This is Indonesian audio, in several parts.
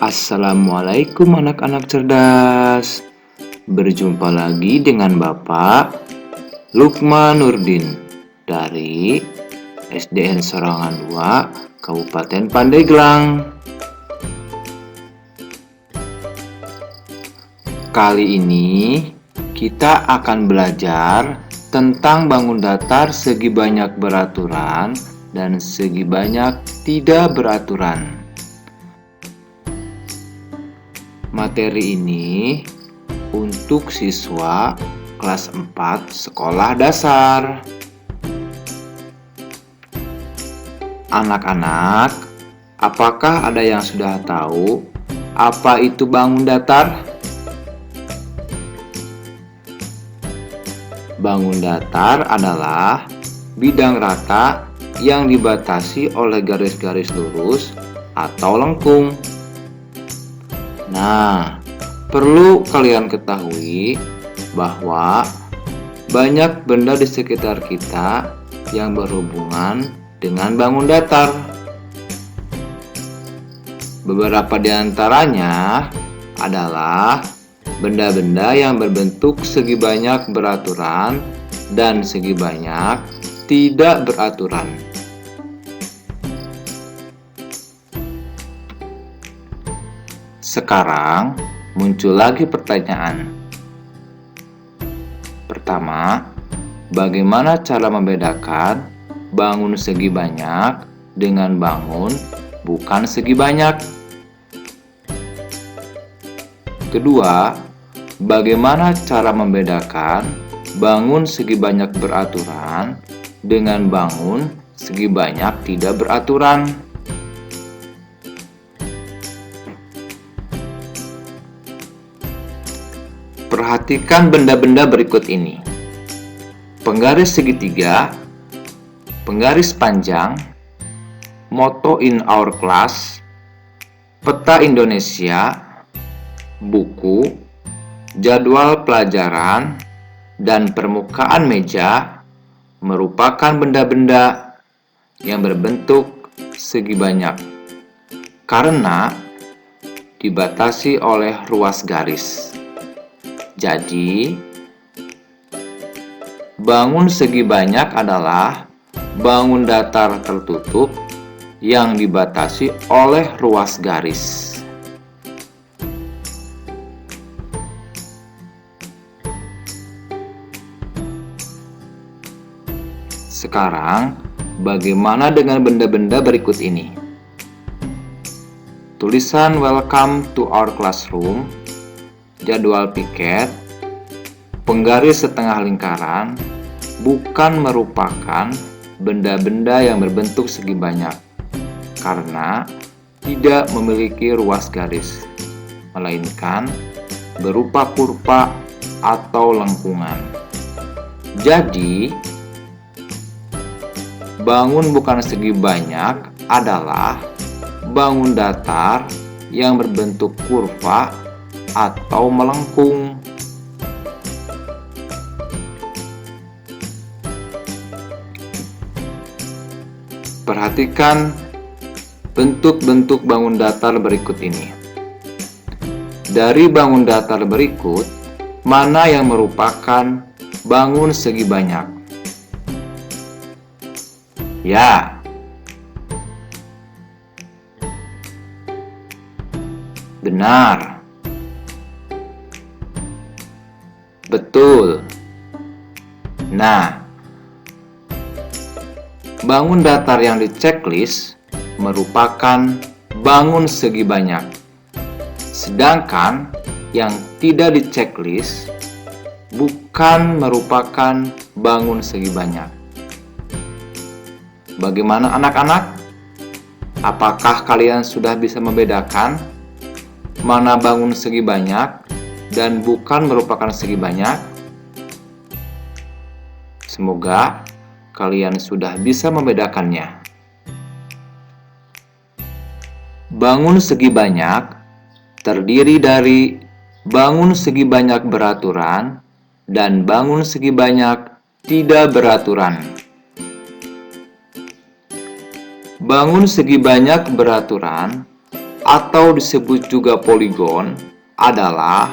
Assalamualaikum anak-anak cerdas. Berjumpa lagi dengan Bapak Lukman Nurdin dari SDN Sorangan 2, Kabupaten Pandeglang. Kali ini kita akan belajar tentang bangun datar segi banyak beraturan dan segi banyak tidak beraturan. Materi ini untuk siswa kelas 4 sekolah dasar. Anak-anak, apakah ada yang sudah tahu apa itu bangun datar? Bangun datar adalah bidang rata yang dibatasi oleh garis-garis lurus atau lengkung. Nah, perlu kalian ketahui bahwa banyak benda di sekitar kita yang berhubungan dengan bangun datar. Beberapa di antaranya adalah benda-benda yang berbentuk segi banyak beraturan dan segi banyak tidak beraturan. Sekarang muncul lagi pertanyaan. Pertama, bagaimana cara membedakan bangun segi banyak dengan bangun bukan segi banyak? Kedua, bagaimana cara membedakan bangun segi banyak beraturan dengan bangun segi banyak tidak beraturan? Perhatikan benda-benda berikut ini. Penggaris segitiga, penggaris panjang, motto in our class, peta Indonesia, buku, jadwal pelajaran, dan permukaan meja merupakan benda-benda yang berbentuk segi banyak karena dibatasi oleh ruas garis. Jadi, bangun segi banyak adalah bangun datar tertutup yang dibatasi oleh ruas garis. Sekarang, bagaimana dengan benda-benda berikut ini? Tulisan welcome to our classroom, jadwal piket, penggaris setengah lingkaran bukan merupakan benda-benda yang berbentuk segi banyak karena tidak memiliki ruas garis, melainkan berupa kurva atau lengkungan. Jadi, bangun bukan segi banyak adalah bangun datar yang berbentuk kurva atau melengkung. Perhatikan bentuk-bentuk bangun datar berikut ini. Dari bangun datar berikut, mana yang merupakan bangun segi banyak? Ya, benar. Betul. Nah, bangun datar yang di checklist merupakan bangun segi banyak. Sedangkan yang tidak di checklist bukan merupakan bangun segi banyak. Bagaimana anak-anak? Apakah kalian sudah bisa membedakan mana bangun segi banyak dan bukan merupakan segi banyak? Semoga kalian sudah bisa membedakannya. Bangun segi banyak terdiri dari bangun segi banyak beraturan dan bangun segi banyak tidak beraturan. Bangun segi banyak beraturan atau disebut juga poligon adalah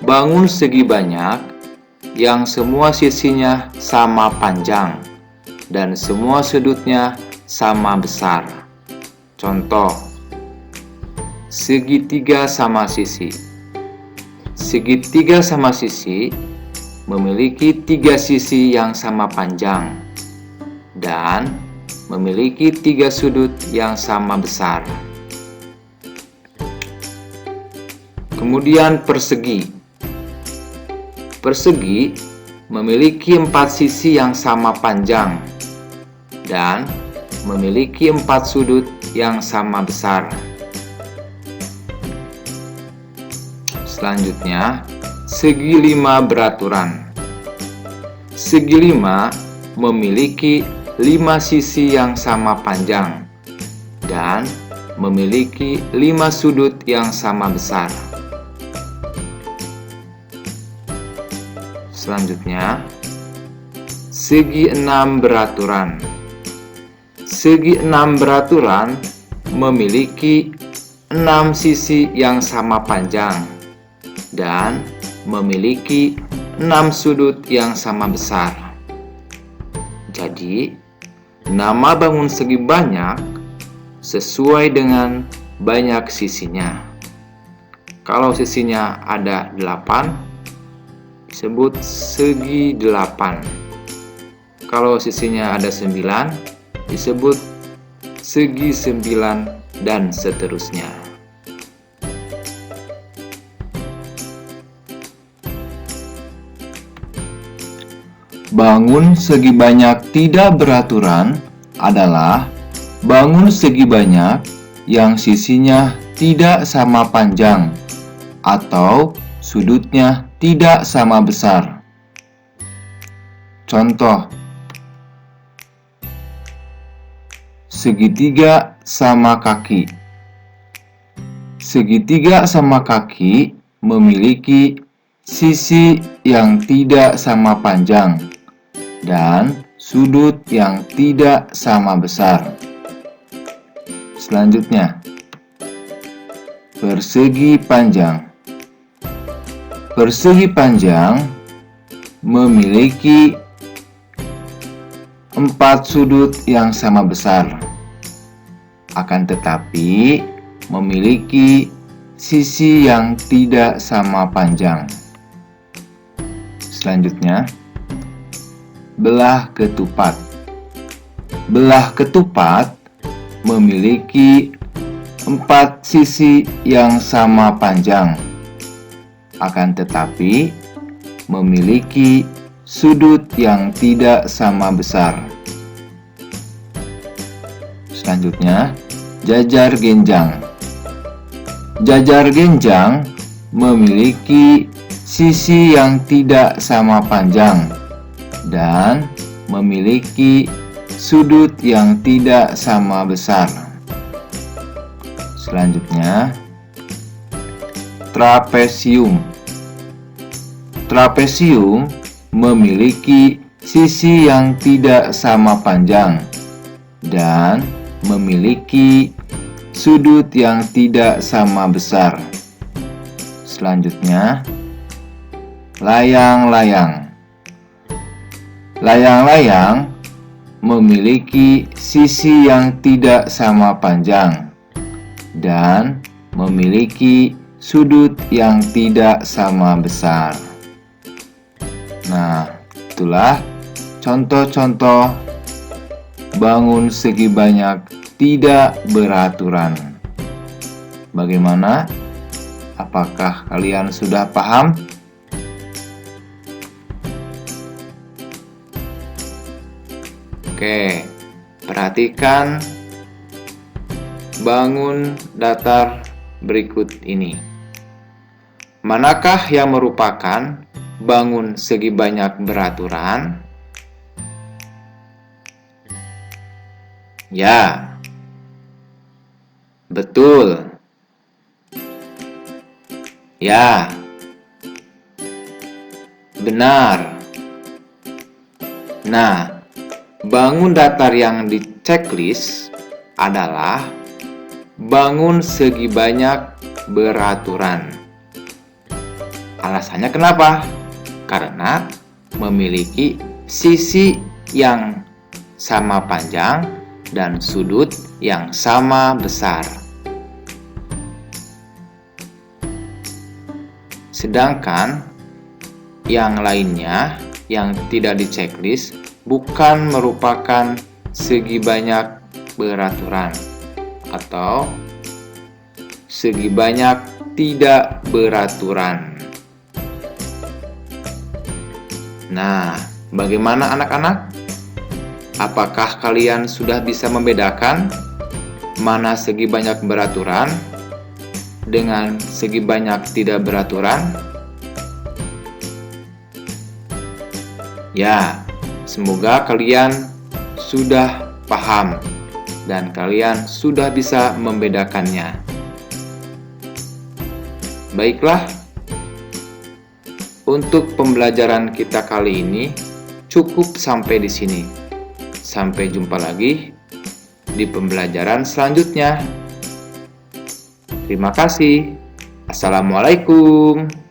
bangun segi banyak yang semua sisinya sama panjang dan semua sudutnya sama besar. Contoh, segitiga sama sisi. Segitiga sama sisi memiliki 3 sisi yang sama panjang dan memiliki 3 sudut yang sama besar. Kemudian persegi. Persegi memiliki 4 sisi yang sama panjang dan memiliki 4 sudut yang sama besar. Selanjutnya, segi 5 beraturan. Segi 5 memiliki 5 sisi yang sama panjang dan memiliki 5 sudut yang sama besar. Selanjutnya, segi 6 beraturan. Segi 6 beraturan memiliki 6 sisi yang sama panjang dan memiliki 6 sudut yang sama besar. Jadi, nama bangun segi banyak sesuai dengan banyak sisinya. Kalau sisinya ada 8, disebut segi 8. Kalau sisinya ada 9, disebut segi 9 dan seterusnya. Bangun segi banyak tidak beraturan adalah bangun segi banyak yang sisinya tidak sama panjang atau sudutnya tidak sama besar. Contoh, segitiga sama kaki. Segitiga sama kaki memiliki sisi yang tidak sama panjang dan sudut yang tidak sama besar. Selanjutnya, persegi panjang. Persegi panjang memiliki 4 sudut yang sama besar, akan tetapi memiliki sisi yang tidak sama panjang. Selanjutnya, belah ketupat. Belah ketupat memiliki 4 sisi yang sama panjang, akan tetapi memiliki sudut yang tidak sama besar. Selanjutnya, jajar genjang. Jajar genjang memiliki sisi yang tidak sama panjang dan memiliki sudut yang tidak sama besar. Selanjutnya, trapesium. Trapesium memiliki sisi yang tidak sama panjang dan memiliki sudut yang tidak sama besar. Selanjutnya, layang-layang. Layang-layang memiliki sisi yang tidak sama panjang dan memiliki sudut yang tidak sama besar. Nah, itulah contoh-contoh bangun segi banyak tidak beraturan. Bagaimana? Apakah kalian sudah paham? Oke, perhatikan bangun datar berikut ini. Manakah yang merupakan bangun segi banyak beraturan? Ya, betul. Ya, benar. Nah, bangun datar yang di checklist adalah bangun segi banyak beraturan. Alasannya kenapa? Karena memiliki sisi yang sama panjang dan sudut yang sama besar. Sedangkan yang lainnya yang tidak di checklist bukan merupakan segi banyak beraturan atau segi banyak tidak beraturan. Nah, bagaimana anak-anak? Apakah kalian sudah bisa membedakan mana segi banyak beraturan dengan segi banyak tidak beraturan? Ya, semoga kalian sudah paham dan kalian sudah bisa membedakannya. Baiklah, untuk pembelajaran kita kali ini cukup sampai di sini. Sampai jumpa lagi di pembelajaran selanjutnya. Terima kasih. Assalamualaikum.